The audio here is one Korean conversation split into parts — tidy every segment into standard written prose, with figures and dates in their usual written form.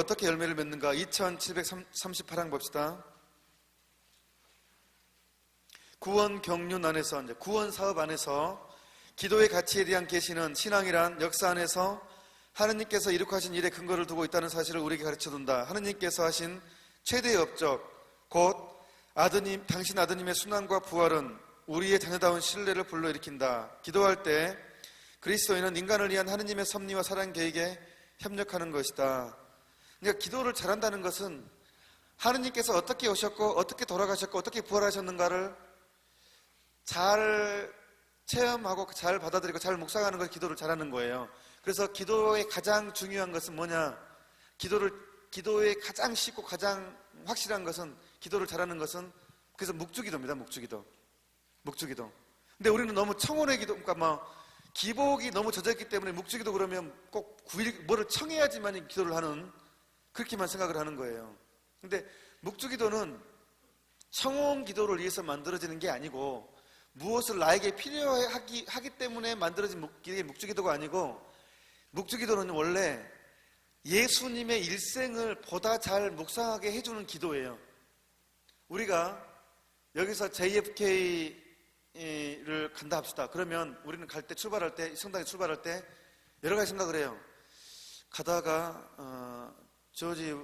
어떻게 열매를 맺는가? 2738항 봅시다. 구원 경륜 안에서, 이제 구원 사업 안에서 기도의 가치에 대한 계시는 신앙이란 역사 안에서 하느님께서 이룩하신 일에 근거를 두고 있다는 사실을 우리에게 가르쳐준다. 하느님께서 하신 최대의 업적, 곧 아드님, 당신 아드님의 순환과 부활은 우리의 자녀다운 신뢰를 불러일으킨다. 기도할 때 그리스도인은 인간을 위한 하느님의 섭리와 사랑 계획에 협력하는 것이다. 그러니까 기도를 잘한다는 것은 하느님께서 어떻게 오셨고 어떻게 돌아가셨고 어떻게 부활하셨는가를 잘 체험하고 잘 받아들이고 잘 묵상하는 걸 기도를 잘하는 거예요. 그래서 기도의 가장 중요한 것은 뭐냐? 기도의 가장 쉽고 가장 확실한 것은, 기도를 잘하는 것은, 그래서 묵주기도입니다. 묵주기도. 근데 우리는 너무 청혼의 기도, 그러니까 기복이 너무 젖어있기 때문에 묵주기도 그러면 꼭 뭐를 청해야지만 기도를 하는, 그렇게만 생각을 하는 거예요. 근데 묵주기도는 청혼 기도를 위해서 만들어지는 게 아니고, 무엇을 나에게 필요하기 때문에 만들어진 게 묵주기도가 아니고, 묵주기도는 원래 예수님의 일생을 보다 잘 묵상하게 해주는 기도예요. 우리가 여기서 JFK를 간다 합시다. 그러면 우리는 출발할 때, 성당에 출발할 때 여러 가지 생각을 해요. 가다가 조지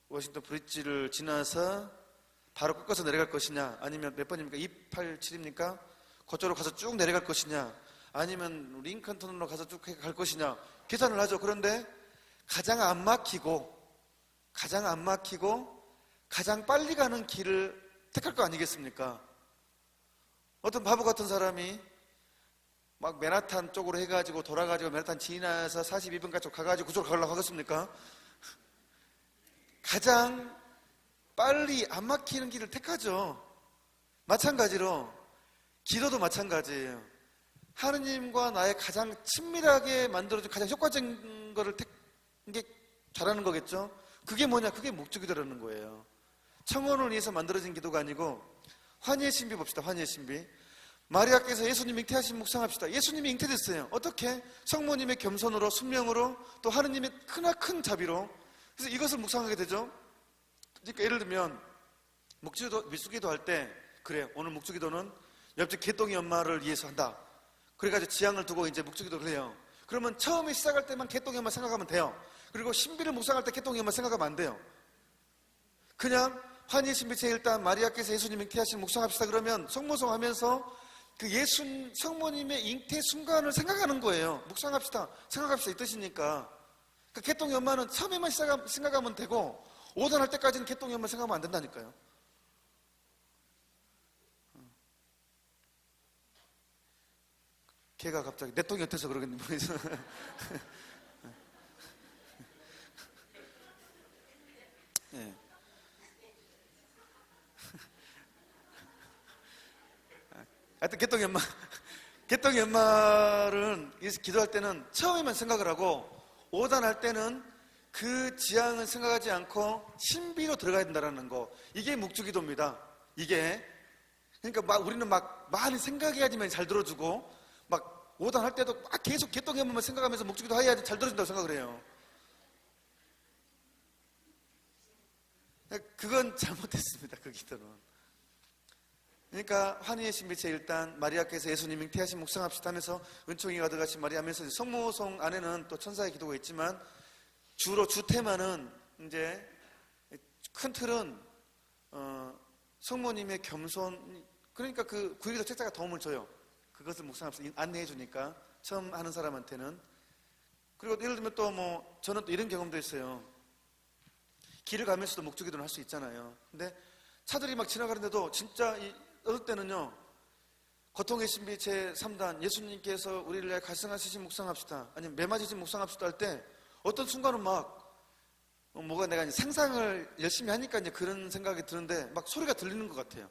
워싱턴 브릿지를 지나서 바로 꺾어서 내려갈 것이냐, 아니면 몇 번입니까? 287입니까? 그쪽으로 가서 쭉 내려갈 것이냐, 아니면 링컨 터널로 가서 쭉 갈 것이냐 계산을 하죠. 그런데 가장 안 막히고 가장 빨리 가는 길을 택할 거 아니겠습니까? 어떤 바보 같은 사람이 막 맨하탄 쪽으로 해가지고 돌아가지고 맨하탄 지나서 42분까지 가가지고 그쪽으로 가려고 하겠습니까? 가장 빨리 안 막히는 길을 택하죠. 마찬가지로 기도도 마찬가지예요. 하느님과 나의 가장 친밀하게 만들어준 가장 효과적인 거를 택한 게 잘하는 거겠죠. 그게 뭐냐? 그게 묵주기도라는 거예요. 청혼을 위해서 만들어진 기도가 아니고, 환희의 신비 봅시다. 환희의 신비. 마리아께서 예수님 잉태하신 묵상합시다. 예수님이 잉태됐어요. 어떻게? 성모님의 겸손으로, 순명으로, 또 하느님의 크나큰 자비로. 그래서 이것을 묵상하게 되죠. 그러니까 예를 들면 묵주기도 할 때, 그래요, 오늘 묵주기도는 옆집 개똥이 엄마를 위해서 한다. 그래가지고 지향을 두고 이제 묵주기도를 해요. 그러면 처음에 시작할 때만 개똥이 엄마 생각하면 돼요. 그리고 신비를 묵상할 때 개똥이 엄마 생각하면 안 돼요. 그냥 환희의 신비 제1단 마리아께서 예수님 잉태하신 묵상합시다 그러면 성모성 하면서 그 성모님의 잉태 순간을 생각하는 거예요. 묵상합시다, 생각합시다 이 뜻이니까. 그 개똥이 엄마는 처음에만 생각하면 되고, 5단 할 때까지는 개똥이 엄마 생각하면 안 된다니까요. 걔가 갑자기 내 똥이 어때서 그러겠니? 네. 하여튼 개똥이 엄마를 기도할 때는 처음에만 생각을 하고, 5단 할 때는 그 지향은 생각하지 않고 신비로 들어가야 된다는 거. 이게 묵주기도입니다. 이게. 그러니까 우리는 많이 생각해야지만 잘 들어주고, 5단 할 때도 계속 개똥이 엄마만 생각하면서 묵주기도 해야지 잘 들어준다고 생각을 해요. 그건 잘못됐습니다. 그 기도는. 그러니까 환희의 신비 제1단 마리아께서 예수님 잉태하신 묵상합시다 하면서 은총이 가득하신 마리아 하면서, 성모성 안에는 또 천사의 기도가 있지만 주로 주테마는 이제 큰 틀은 성모님의 겸손, 그러니까 그 구약기도 책자가 도움을 줘요. 그것을 묵상합시다 안내해 주니까, 처음 하는 사람한테는. 그리고 예를 들면 또 저는 또 이런 경험도 있어요. 길을 가면서도 묵주기도를 할 수 있잖아요. 근데 차들이 막 지나가는데도 진짜 어떨 때는요, 고통의 신비 제3단 예수님께서 우리를 위해 갈성하시신 묵상합시다, 아니면 매맞으신 묵상합시다 할 때 어떤 순간은 뭐가 내가 이제 상상을 열심히 하니까 이제 그런 생각이 드는데 막 소리가 들리는 것 같아요.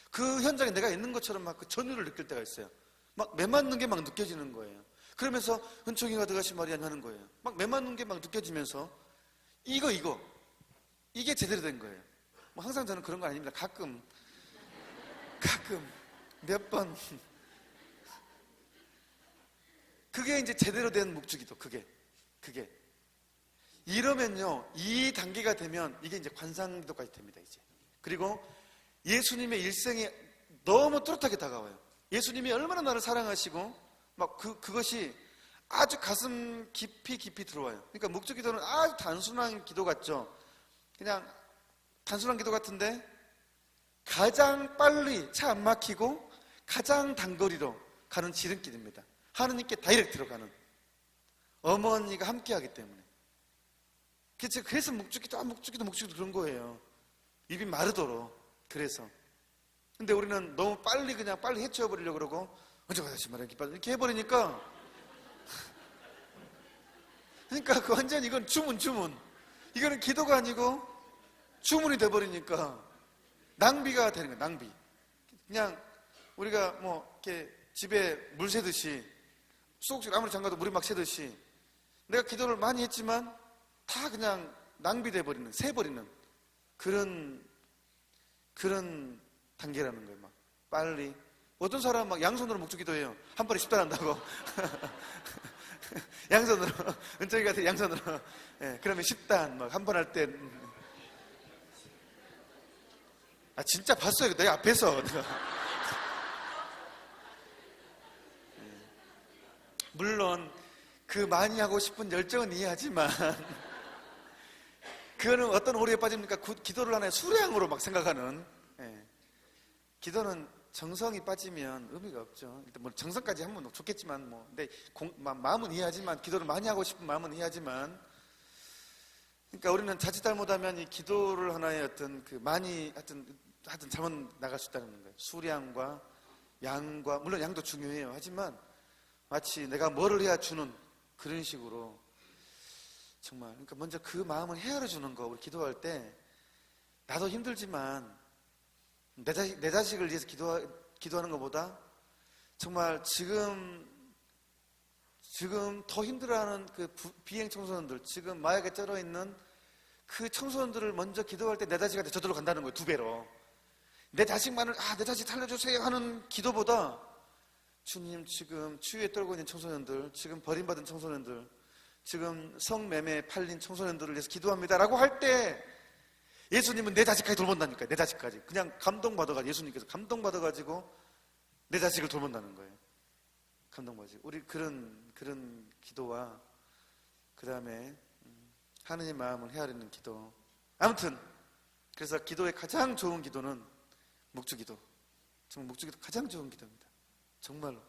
그 현장에 내가 있는 것처럼 막 그 전율을 느낄 때가 있어요. 막 매맞는 게 막 느껴지는 거예요. 그러면서 은총이 가득하신 마리아 하는 거예요. 막 매맞는 게 막 느껴지면서 이게 제대로 된 거예요. 항상 저는 그런 거 아닙니다. 가끔 몇 번. 그게 이제 제대로 된 묵주기도. 그게 이러면요, 이 단계가 되면 이게 이제 관상기도까지 됩니다, 이제. 그리고 예수님의 일생이 너무 뚜렷하게 다가와요. 예수님이 얼마나 나를 사랑하시고, 막 그것이 아주 가슴 깊이 들어와요. 그러니까 묵주기도는 아주 단순한 기도 같죠. 그냥 단순한 기도 같은데 가장 빨리 차 안 막히고 가장 단거리로 가는 지름길입니다. 하느님께 다이렉트로 가는, 어머니가 함께하기 때문에. 그래서 묵주기도 그런 거예요. 입이 마르도록. 그래서. 근데 우리는 너무 빨리 그냥 빨리 해치워버리려고 그러고 언제가 다시 말해 이렇게 해버리니까 그러니까 그 완전 이건 주문. 이거는 기도가 아니고 주문이 돼버리니까 낭비가 되는 거예요. 낭비. 그냥 우리가 뭐 이렇게 집에 물 새듯이 수옥질 아무리 잠가도 물이 막 새듯이 내가 기도를 많이 했지만 다 그냥 낭비돼 버리는, 새버리는 그런 단계라는 거예요. 막 빨리. 어떤 사람 막 양손으로 묵주기도해요. 한 번에 10단 한다고. 양손으로, 은정이 같은 양손으로. 예, 그러면 10단 막 한 번 할 때. 아, 진짜 봤어요. 내 앞에서. 물론 그 많이 하고 싶은 열정은 이해하지만 그거는 어떤 오류에 빠집니까? 기도를 하나의 수량으로 막 생각하는. 예. 기도는 정성이 빠지면 의미가 없죠. 일단 뭐 정성까지 하면 좋겠지만 뭐 근데 마음은 이해하지만, 기도를 많이 하고 싶은 마음은 이해하지만, 그러니까 우리는 자칫 잘못하면 이 기도를 하나의 어떤 그 많이 하여튼 잘못 나갈 수 있다는 거예요. 수량과 양과, 물론 양도 중요해요. 하지만 마치 내가 뭐를 해야 주는 그런 식으로 정말, 그러니까 먼저 그 마음을 헤아려 주는 거. 우리 기도할 때 나도 힘들지만 내 자식을 위해서 기도하는 것보다 정말 지금 더 힘들어하는 그 비행 청소년들, 지금 마약에 쩔어 있는 그 청소년들을 먼저 기도할 때 내 자식한테 저절로 간다는 거예요. 2배로. 내 자식만을 내 자식 살려주세요 하는 기도보다 주님, 지금 추위에 떨고 있는 청소년들, 지금 버림받은 청소년들, 지금 성매매에 팔린 청소년들을 위해서 기도합니다라고 할 때 예수님은 내 자식까지 돌본다니까요. 내 자식까지. 그냥 감동받아가지고, 예수님께서 감동받아가지고 내 자식을 돌본다는 거예요. 감동받지. 우리 그런 기도와 그 다음에 하느님 마음을 헤아리는 기도. 아무튼 그래서 기도의 가장 좋은 기도는 묵주기도. 정말 묵주기도 가장 좋은 기도입니다. 정말로.